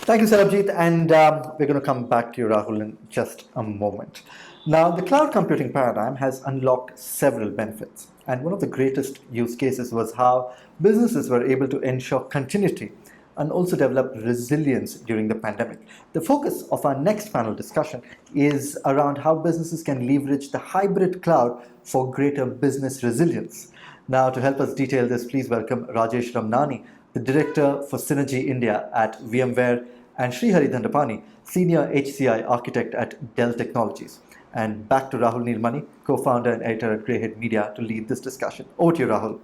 Thank you, Sarabjit. And we're going to come back to you, Rahul, in just a moment. Now, the cloud computing paradigm has unlocked several benefits. And one of the greatest use cases was how businesses were able to ensure continuity and also develop resilience during the pandemic. The focus of our next panel discussion is around how businesses can leverage the hybrid cloud for greater business resilience. Now, to help us detail this, please welcome Rajesh Ramnani, the Director for Synergy India at VMware, and Srihari Dhandapani, Senior HCI Architect at Dell Technologies. And back to Rahul Neel Mani, co-founder and editor at Greyhead Media, to lead this discussion. Over to you, Rahul.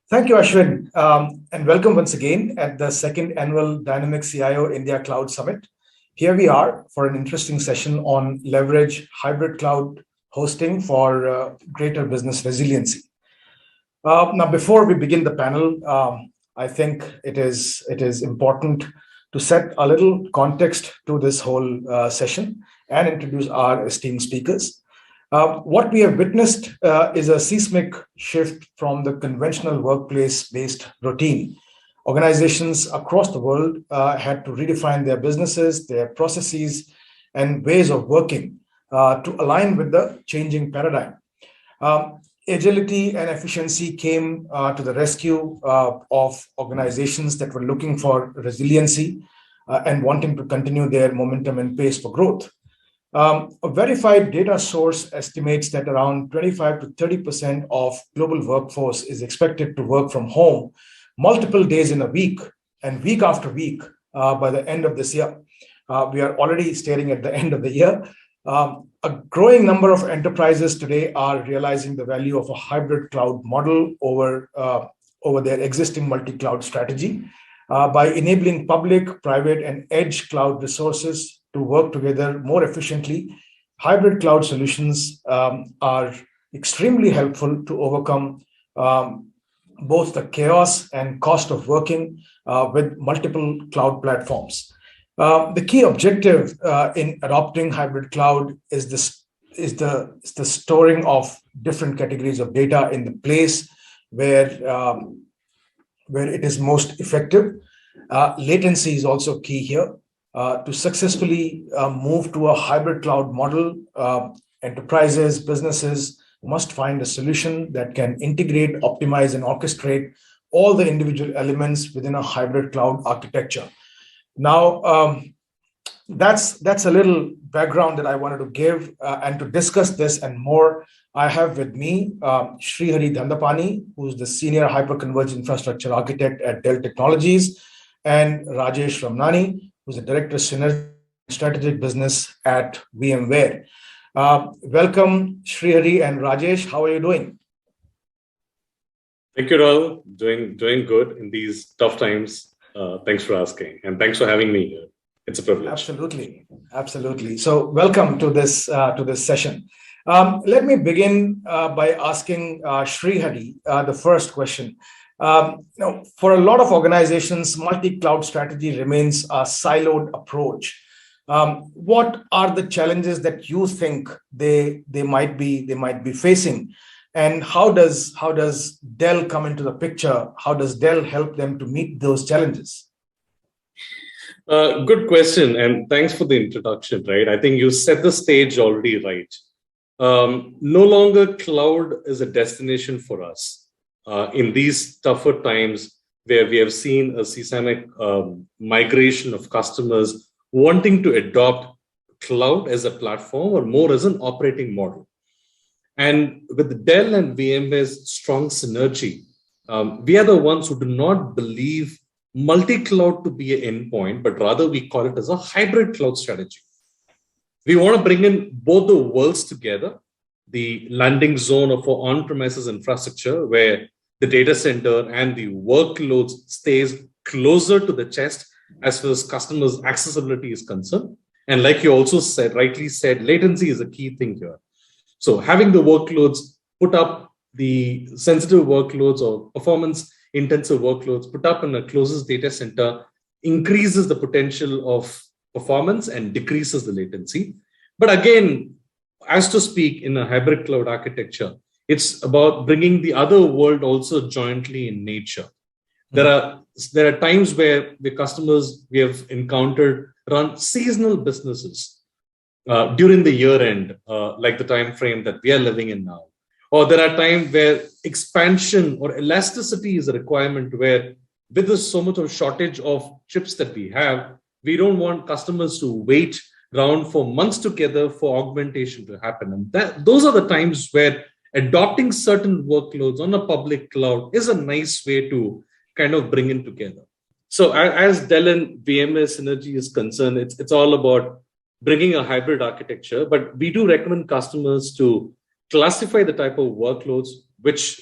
Thank you, Ashwin, and welcome once again at the second annual Dynamic CIO India Cloud Summit. Here we are for an interesting session on leverage hybrid cloud hosting for greater business resiliency. Now, before we begin the panel, I think it is important to set a little context to this whole session and introduce our esteemed speakers. What we have witnessed is a seismic shift from the conventional workplace-based routine. Organizations across the world had to redefine their businesses, their processes, and ways of working to align with the changing paradigm. Agility and efficiency came to the rescue of organizations that were looking for resiliency and wanting to continue their momentum and pace for growth. A verified data source estimates that around 25 to 30% of global workforce is expected to work from home multiple days in a week and week after week by the end of this year. We are already staring at the end of the year. A growing number of enterprises today are realizing the value of a hybrid cloud model over their existing multi-cloud strategy by enabling public, private, and edge cloud resources to work together more efficiently. Hybrid cloud solutions are extremely helpful to overcome both the chaos and cost of working with multiple cloud platforms. The key objective in adopting hybrid cloud is the storing of different categories of data in the place where it is most effective. Latency is also key here. To successfully move to a hybrid cloud model, enterprises, businesses must find a solution that can integrate, optimize, and orchestrate all the individual elements within a hybrid cloud architecture. Now, that's a little background that I wanted to give, and to discuss this and more, I have with me Srihari Dhandapani, who's the Senior Hyperconverged Infrastructure Architect at Dell Technologies, and Rajesh Ramnani, who's the Director of Synergy Strategic Business at VMware. Welcome, Srihari and Rajesh. How are you doing? Thank you, Rahul. Doing good in these tough times. Thanks for asking, and thanks for having me here. It's a privilege. Absolutely. So, welcome to this session. Let me begin by asking Srihari the first question. For a lot of organizations, multi-cloud strategy remains a siloed approach. What are the challenges that you think they might be facing, and how does Dell come into the picture? How does Dell help them to meet those challenges? Good question, and thanks for the introduction. Right, I think you set the stage already right. No longer cloud is a destination for us. In these tougher times where we have seen a seismic migration of customers wanting to adopt cloud as a platform or more as an operating model. And with Dell and VMware's strong synergy, we are the ones who do not believe multi-cloud to be an endpoint, but rather we call it as a hybrid cloud strategy. We want to bring in both the worlds together, the landing zone of our on-premises infrastructure, where the data center and the workloads stays closer to the chest as far as customers' accessibility is concerned. And like you also rightly said, latency is a key thing here. So having the workloads put up, the sensitive workloads or performance-intensive workloads put up in a closest data center increases the potential of performance and decreases the latency. But again, as to speak, in a hybrid cloud architecture, it's about bringing the other world also jointly in nature. There are times where the customers we have encountered run seasonal businesses during the year end, like the time frame that we are living in now. Or there are times where expansion or elasticity is a requirement where with the so much of shortage of chips that we have, we don't want customers to wait around for months together for augmentation to happen. And those are the times where adopting certain workloads on a public cloud is a nice way to kind of bring it together. So as Dell and VMware synergy is concerned, it's all about bringing a hybrid architecture, but we do recommend customers to classify the type of workloads, which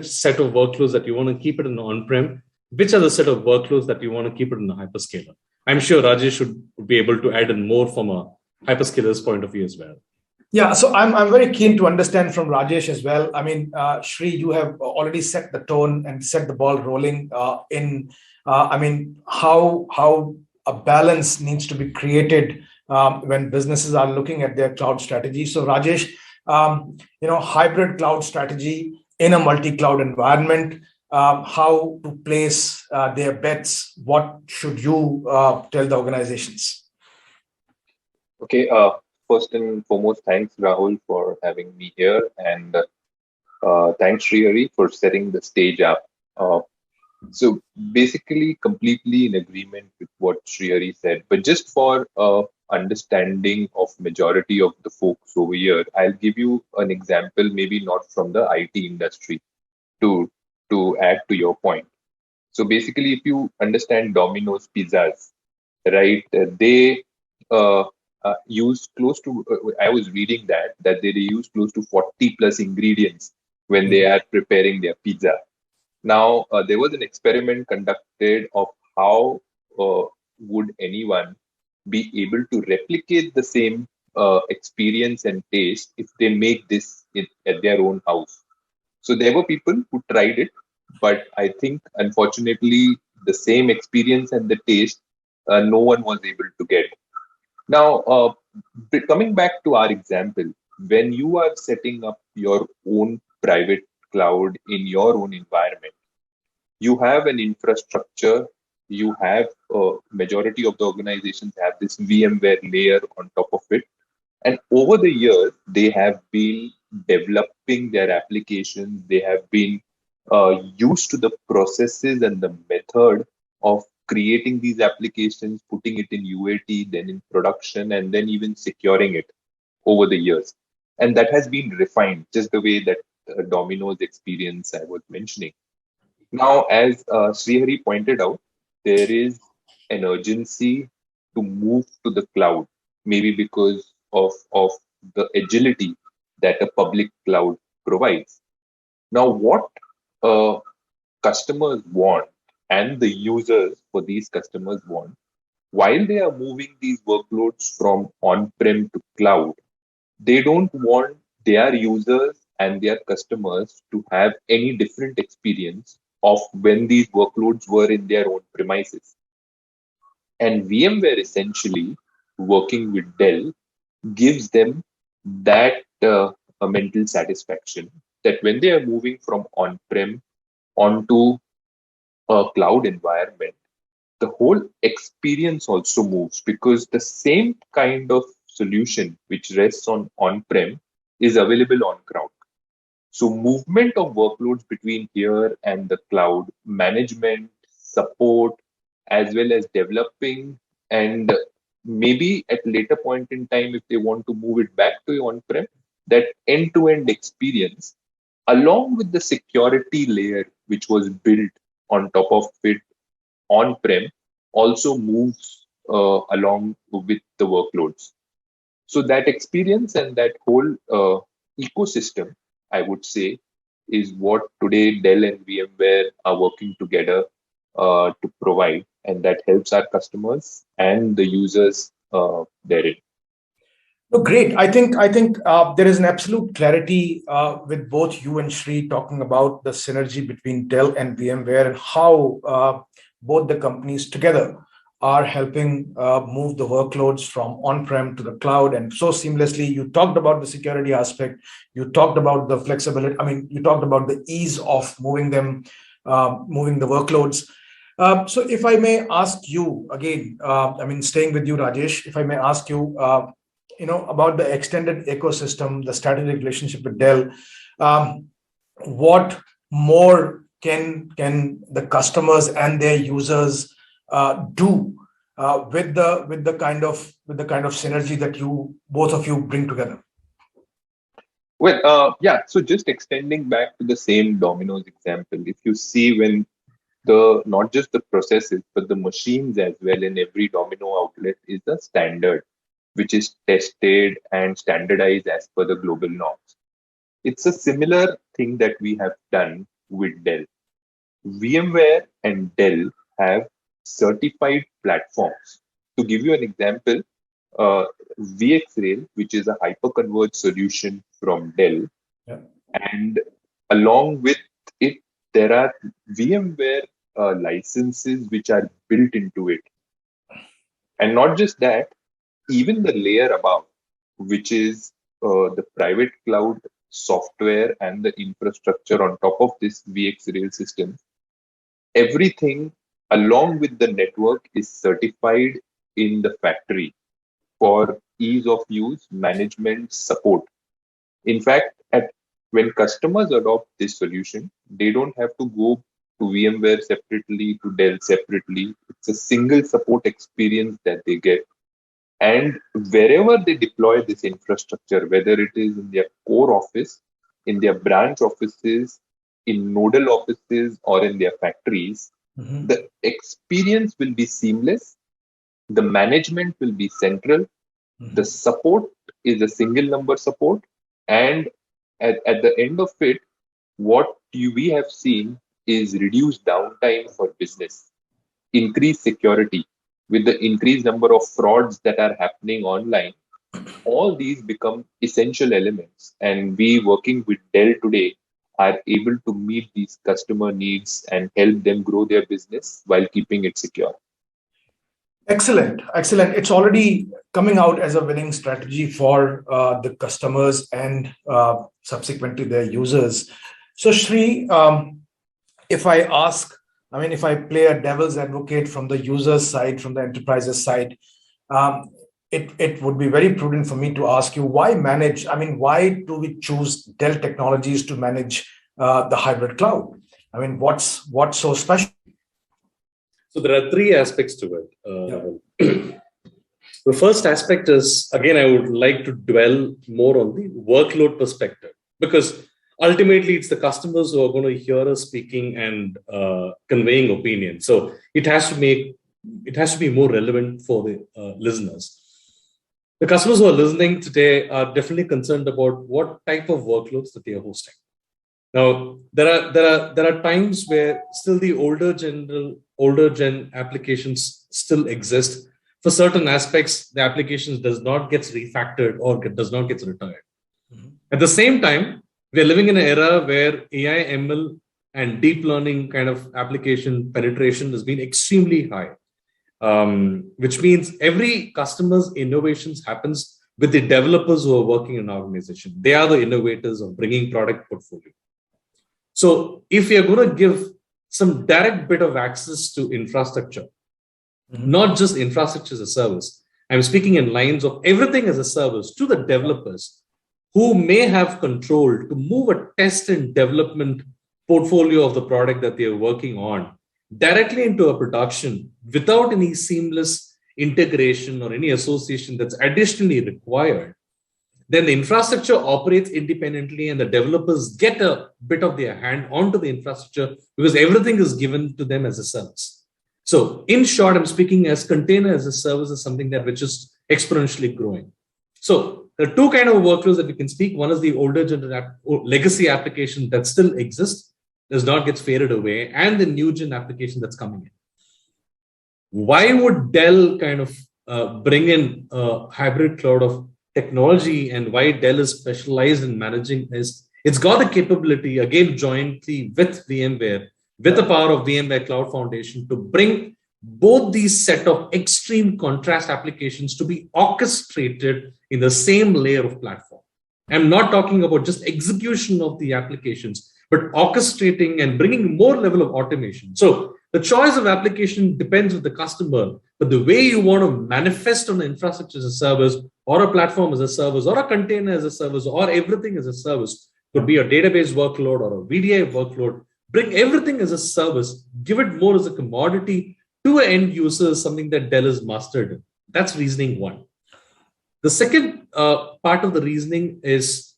set of workloads that you want to keep it in on-prem, which are the set of workloads that you want to keep it in the hyperscaler. I'm sure Rajesh should be able to add in more from a hyperscaler's point of view as well. Yeah, so I'm very keen to understand from Rajesh as well. I mean, Sri, you have already set the tone and set the ball rolling how a balance needs to be created when businesses are looking at their cloud strategy. So Rajesh, hybrid cloud strategy in a multi-cloud environment, how to place their bets. What should you tell the organizations? Okay. First and foremost, thanks, Rahul, for having me here. And thanks, Srihari, for setting the stage up. So basically, completely in agreement with what Srihari said. But just for understanding of majority of the folks over here, I'll give you an example, maybe not from the IT industry, to add to your point. So basically, if you understand Domino's pizzas, right, they use close to, I was reading that they use close to 40 plus ingredients when they are preparing their pizza. Now, there was an experiment conducted of how would anyone be able to replicate the same experience and taste if they make this at their own house. So there were people who tried it, but I think, unfortunately, the same experience and the taste, no one was able to get. Now, coming back to our example, when you are setting up your own private cloud in your own environment, you have an infrastructure, you have majority of the organizations have this VMware layer on top of it. And over the years, they have been developing their applications. They have been used to the processes and the method of creating these applications, putting it in UAT, then in production, and then even securing it over the years. And that has been refined, just the way that Domino's experience I was mentioning. Now, as Srihari pointed out, there is an urgency to move to the cloud, maybe because of the agility that a public cloud provides. Now, what customers want and the users for these customers want, while they are moving these workloads from on-prem to cloud, they don't want their users and their customers to have any different experience of when these workloads were in their own premises. And VMware, essentially working with Dell, gives them that a mental satisfaction that when they are moving from on-prem onto a cloud environment, the whole experience also moves, because the same kind of solution which rests on on-prem is available on cloud. So movement of workloads between here and the cloud, management, support, as well as developing, and maybe at later point in time, if they want to move it back to on-prem, that end-to-end experience, along with the security layer which was built on top of it on-prem, also moves along with the workloads. So that experience and that whole ecosystem, I would say, is what today Dell and VMware are working together to provide, and that helps our customers and the users therein. No, great. I think there is an absolute clarity with both you and Sri talking about the synergy between Dell and VMware and how both the companies together are helping move the workloads from on-prem to the cloud, and so seamlessly. You talked about the security aspect. You talked about the flexibility. I mean, you talked about the ease of moving them moving the workloads. So if I may ask you again, staying with you, Rajesh, if I may ask you, about the extended ecosystem, the strategic relationship with Dell, what more can the customers and their users do with the kind of synergy that both of you bring together? Well, so just extending back to the same Domino's example, if you see when not just the processes, but the machines as well in every Domino outlet is a standard, which is tested and standardized as per the global norms. It's a similar thing that we have done with Dell. VMware and Dell have certified platforms. To give you an example, VxRail, which is a hyperconverged solution from Dell, and along with it, there are VMware licenses which are built into it. And not just that, even the layer above, which is the private cloud software and the infrastructure on top of this VxRail system, everything along with the network is certified in the factory for ease of use, management, support. In fact, when customers adopt this solution, they don't have to go to VMware separately, to Dell separately. It's a single support experience that they get. And wherever they deploy this infrastructure, whether it is in their core office, in their branch offices, in nodal offices, or in their factories, the experience will be seamless. The management will be central. The support is a single number support. And at the end of it, what we have seen is reduced downtime for business, increased security. With the increased number of frauds that are happening online, all these become essential elements. And we, working with Dell today, are able to meet these customer needs and help them grow their business while keeping it secure. Excellent. It's already coming out as a winning strategy for the customers and subsequently their users. So Sri, if I play a devil's advocate from the user's side, from the enterprise's side, it would be very prudent for me to ask you, why do we choose Dell Technologies to manage the hybrid cloud? What's so special? So there are three aspects to it. The first aspect is, again, I would like to dwell more on the workload perspective, because ultimately it's the customers who are going to hear us speaking and conveying opinion. So it has to be more relevant for the listeners. The customers who are listening today are definitely concerned about what type of workloads that they are hosting. Now, there are times where still the older gen applications still exist. For certain aspects, the applications does not get refactored or does not get retired. At the same time, we are living in an era where AI, ML, and deep learning kind of application penetration has been extremely high, which means every customer's innovations happens with the developers who are working in an organization. They are the innovators of bringing product portfolio. So if you're going to give some direct bit of access to infrastructure, not just infrastructure as a service, I'm speaking in lines of everything as a service to the developers who may have control to move a test and development portfolio of the product that they are working on directly into a production without any seamless integration or any association that's additionally required, then the infrastructure operates independently and the developers get a bit of their hand onto the infrastructure because everything is given to them as a service. So in short, I'm speaking as container as a service is something that which is exponentially growing. So there are two kind of workloads that we can speak. One is the older legacy application that still exists, does not get faded away, and the new gen application that's coming in. Why would Dell kind of bring in a hybrid cloud of technology, and why Dell is specialized in managing this? It's got the capability, again, jointly with VMware, with the power of VMware Cloud Foundation, to bring both these set of extreme contrast applications to be orchestrated in the same layer of platform. I'm not talking about just execution of the applications, but orchestrating and bringing more level of automation. So the choice of application depends with the customer, but the way you want to manifest on the infrastructure as a service, or a platform as a service, or a container as a service, or everything as a service, could be a database workload or a VDI workload. Bring everything as a service, give it more as a commodity to an end user, something that Dell has mastered. That's reasoning one. The second part of the reasoning is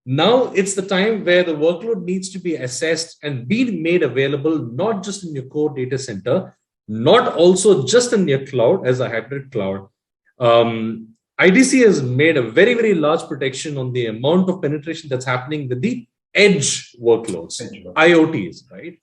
now it's the time where the workload needs to be assessed and being made available, not just in your core data center, not also just in your cloud as a hybrid cloud. IDC has made a very, very large protection on the amount of penetration that's happening with the edge workloads, IoTs, right?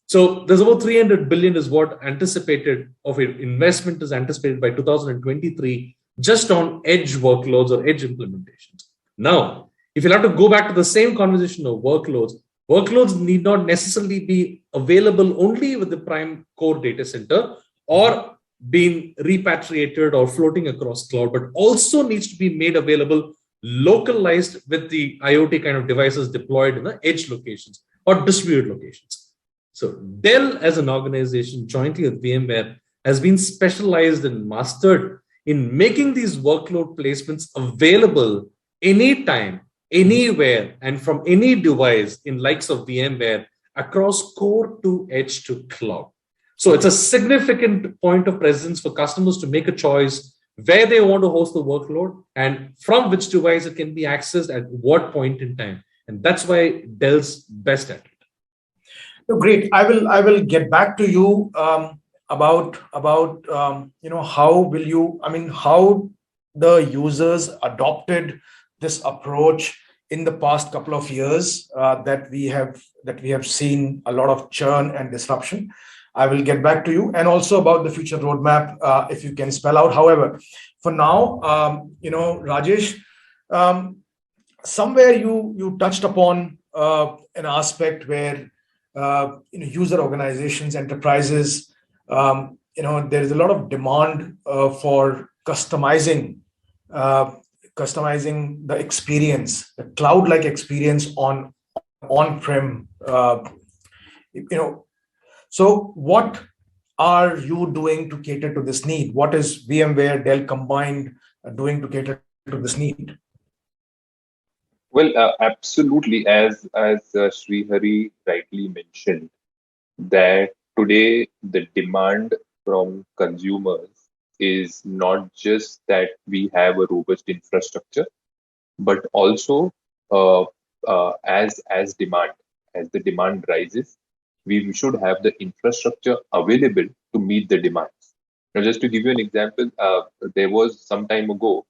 So there's about 300 billion is what anticipated of investment is anticipated by 2023 just on edge workloads or edge implementations. Now, if you'll have to go back to the same conversation of workloads need not necessarily be available only with the prime core data center or being repatriated or floating across cloud, but also needs to be made available localized with the IoT kind of devices deployed in the edge locations or distributed locations. So Dell as an organization jointly with VMware has been specialized and mastered in making these workload placements available anytime, anywhere, and from any device in likes of VMware across core to edge to cloud. So it's a significant point of presence for customers to make a choice where they want to host the workload and from which device it can be accessed at what point in time. And that's why Dell's best at it. No, great. I will get back to you about how the users adopted this approach in the past couple of years that we have seen a lot of churn and disruption. I will get back to you, and also about the future roadmap if you can spell out. However, for now, Rajesh, somewhere you touched upon an aspect where user organizations, enterprises, there is a lot of demand for customizing the experience, the cloud-like experience on-prem. So what are you doing to cater to this need? What is VMware, Dell combined doing to cater to this need? Well, absolutely. As Srihari rightly mentioned, that today the demand from consumers is not just that we have a robust infrastructure, but also as the demand rises, we should have the infrastructure available to meet the demands. Now, just to give you an example, there was some time ago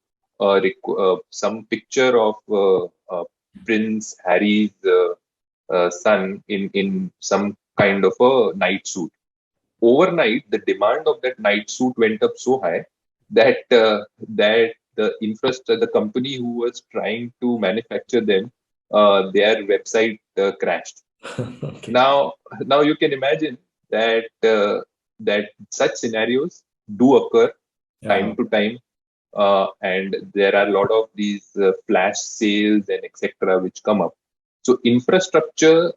some picture of Prince Harry's son in some kind of a night suit. Overnight, the demand of that night suit went up so high that the company who was trying to manufacture them, their website crashed. Okay. Now you can imagine that such scenarios do occur time to time, and there are a lot of these flash sales and etc. which come up. So infrastructure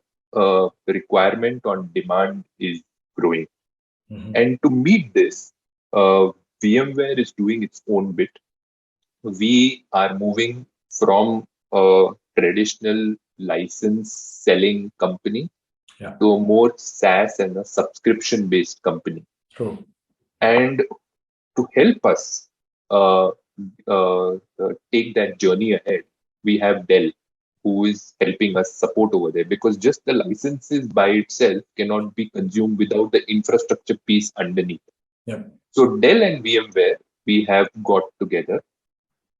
requirement on demand is growing, and to meet this, VMware is doing its own bit. We are moving from a traditional license selling company to a more SaaS and a subscription based company. True. And to help us take that journey ahead, we have Dell, who is helping us support over there, because just the licenses by itself cannot be consumed without the infrastructure piece underneath. Yeah. So Dell and VMware, we have got together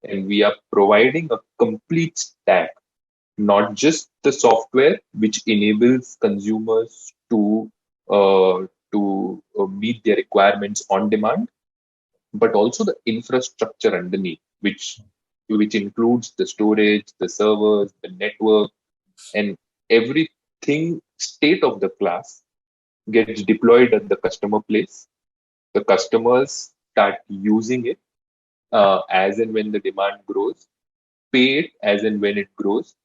and we are providing a complete stack, not just the software which enables consumers to meet their requirements on demand, but also the infrastructure underneath, which includes the storage, the servers, the network, and everything state of the class gets deployed at the customer place. The customers start using it as and when the demand grows, pay it as and when it grows,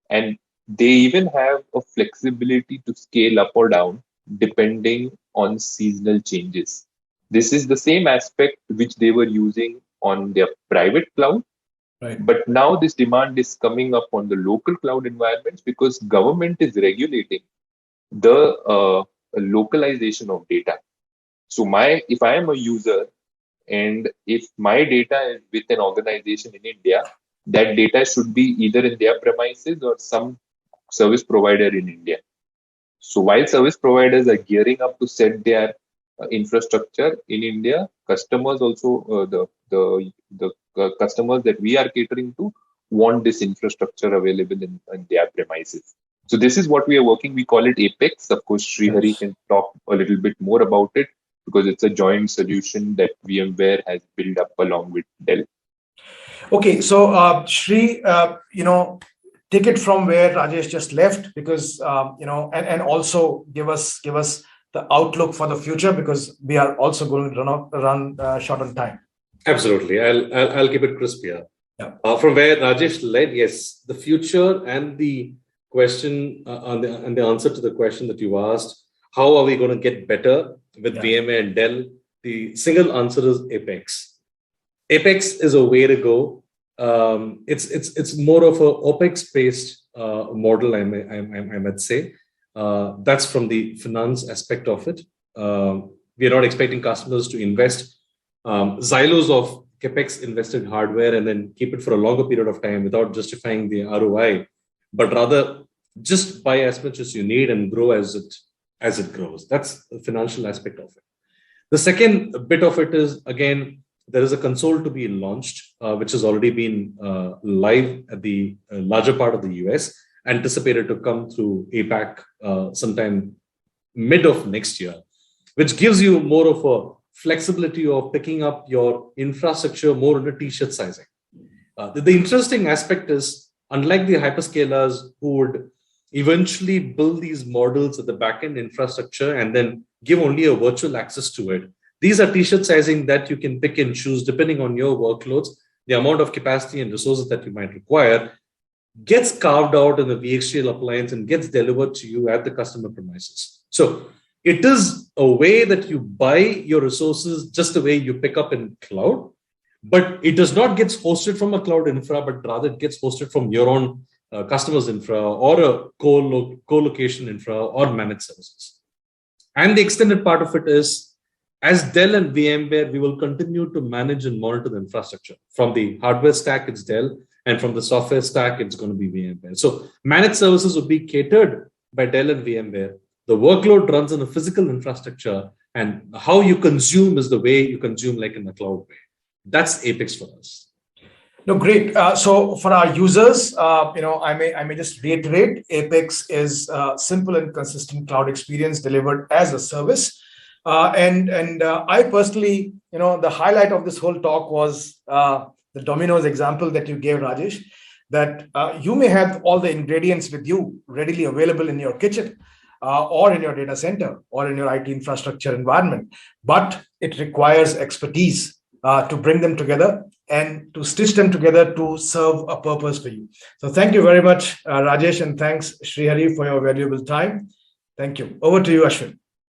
and they even have a flexibility to scale up or down depending on seasonal changes. This is the same aspect which they were using on their private cloud. Right. But now this demand is coming up on the local cloud environments because government is regulating the localization of data. So if I am a user and if my data is with an organization in India, that data should be either in their premises or some service provider in India. So while service providers are gearing up to set their infrastructure in India, customers also the customers that we are catering to want this infrastructure available in their premises. So this is what we are working. We call it Apex. Of course, Srihari can talk a little bit more about it because it's a joint solution that VMware has built up along with Dell. Okay, so Sri, take it from where Rajesh just left, because and also give us the outlook for the future, because we are also going to run short on time. Absolutely, I'll keep it crisp here. Yeah. From where Rajesh led, yes, the future and the question and the answer to the question that you asked, how are we going to get better with VMware and Dell? The single answer is Apex. Apex is a way to go. It's more of a OPEX based model, I might say. That's from the finance aspect of it. We are not expecting customers to invest silos of CapEx invested hardware and then keep it for a longer period of time without justifying the ROI, but rather just buy as much as you need and grow as it grows. That's the financial aspect of it. The second bit of it is, again, there is a console to be launched, which has already been live at the larger part of the US, anticipated to come through APAC sometime mid of next year, which gives you more of a flexibility of picking up your infrastructure more in a t-shirt sizing. The interesting aspect is, unlike the hyperscalers who would eventually build these models at the backend infrastructure and then give only a virtual access to it, these are t-shirt sizing that you can pick and choose depending on your workloads, the amount of capacity and resources that you might require, gets carved out in the VxRail appliance and gets delivered to you at the customer premises. So it is a way that you buy your resources just the way you pick up in cloud, but it does not get hosted from a cloud infra, but rather it gets hosted from your own customer's infra or a co-location infra or managed services. And the extended part of it is, as Dell and VMware, we will continue to manage and monitor the infrastructure. From the hardware stack, it's Dell, and from the software stack, it's going to be VMware. So managed services will be catered by Dell and VMware. The workload runs on a physical infrastructure, and how you consume is the way you consume, like in the cloud way. That's Apex for us. No, great. So for our users, I may just reiterate: Apex is a simple and consistent cloud experience delivered as a service. I personally, the highlight of this whole talk was the Domino's example that you gave, Rajesh, that you may have all the ingredients with you readily available in your kitchen or in your data center or in your IT infrastructure environment, but it requires expertise to bring them together and to stitch them together to serve a purpose for you. So thank you very much, Rajesh, and thanks, Srihari, for your valuable time. Thank you. Over to you, Ashwin.